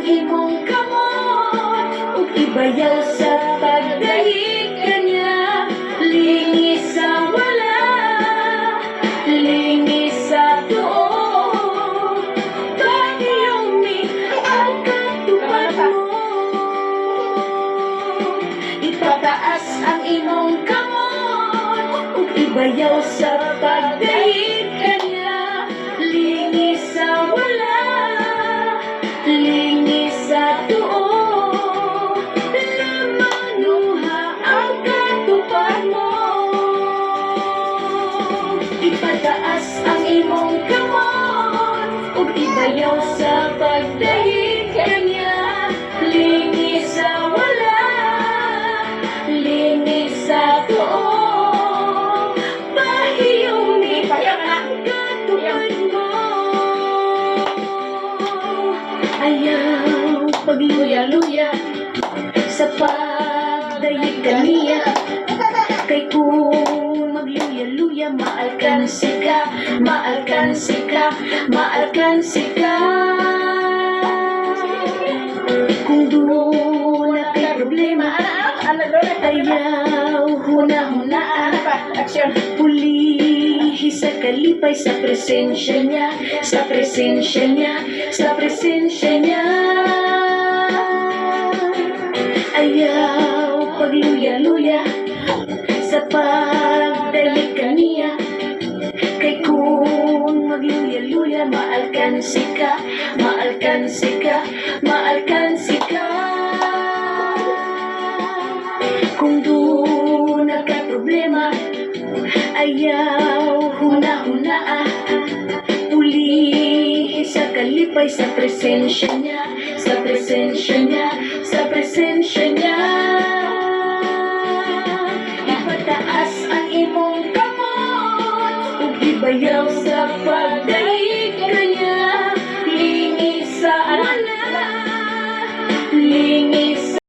imong kamot ug ibayaw sa pagdahig kanya. Lingis sa wala, lingis sa tuo, pahiyumi ang katupad mo. Ipataas ang imong kamot ug ibayaw sa pagdahig kanya. Lingis sa wala, lingis sa tuo, lamanuha ang katupad mo. Ipataas ang imong kamot ug ibayaw sa pagdahig kanya. Lingis sa wala, lingis sa tuo, pahiyumi ang katupad mo. Ayaw pagluya-luya sa pagdayeg kaniya. Kay kung magluya-luya, maalkansi ka, maalkansi ka, maalkansi ka. Kung doon na kay problema, ayaw huna-hunaan. Pulihi sa kalipay sa presensya niya, sa presensya niya, sa presensya niya. Ayaw pagluya-luya sa pagdayeg kaniya. Kay kung magluya-luya, maalkansi ka, maalkansi ka, maalkansi ka. Kung doon nagka-problema, ayaw huna-hunaa. Pulihi sa kalipay sa presensya niya, sa presensya niya, sa presensya niya. Ipataas ang imong kamot ug ibayaw sa pagdahig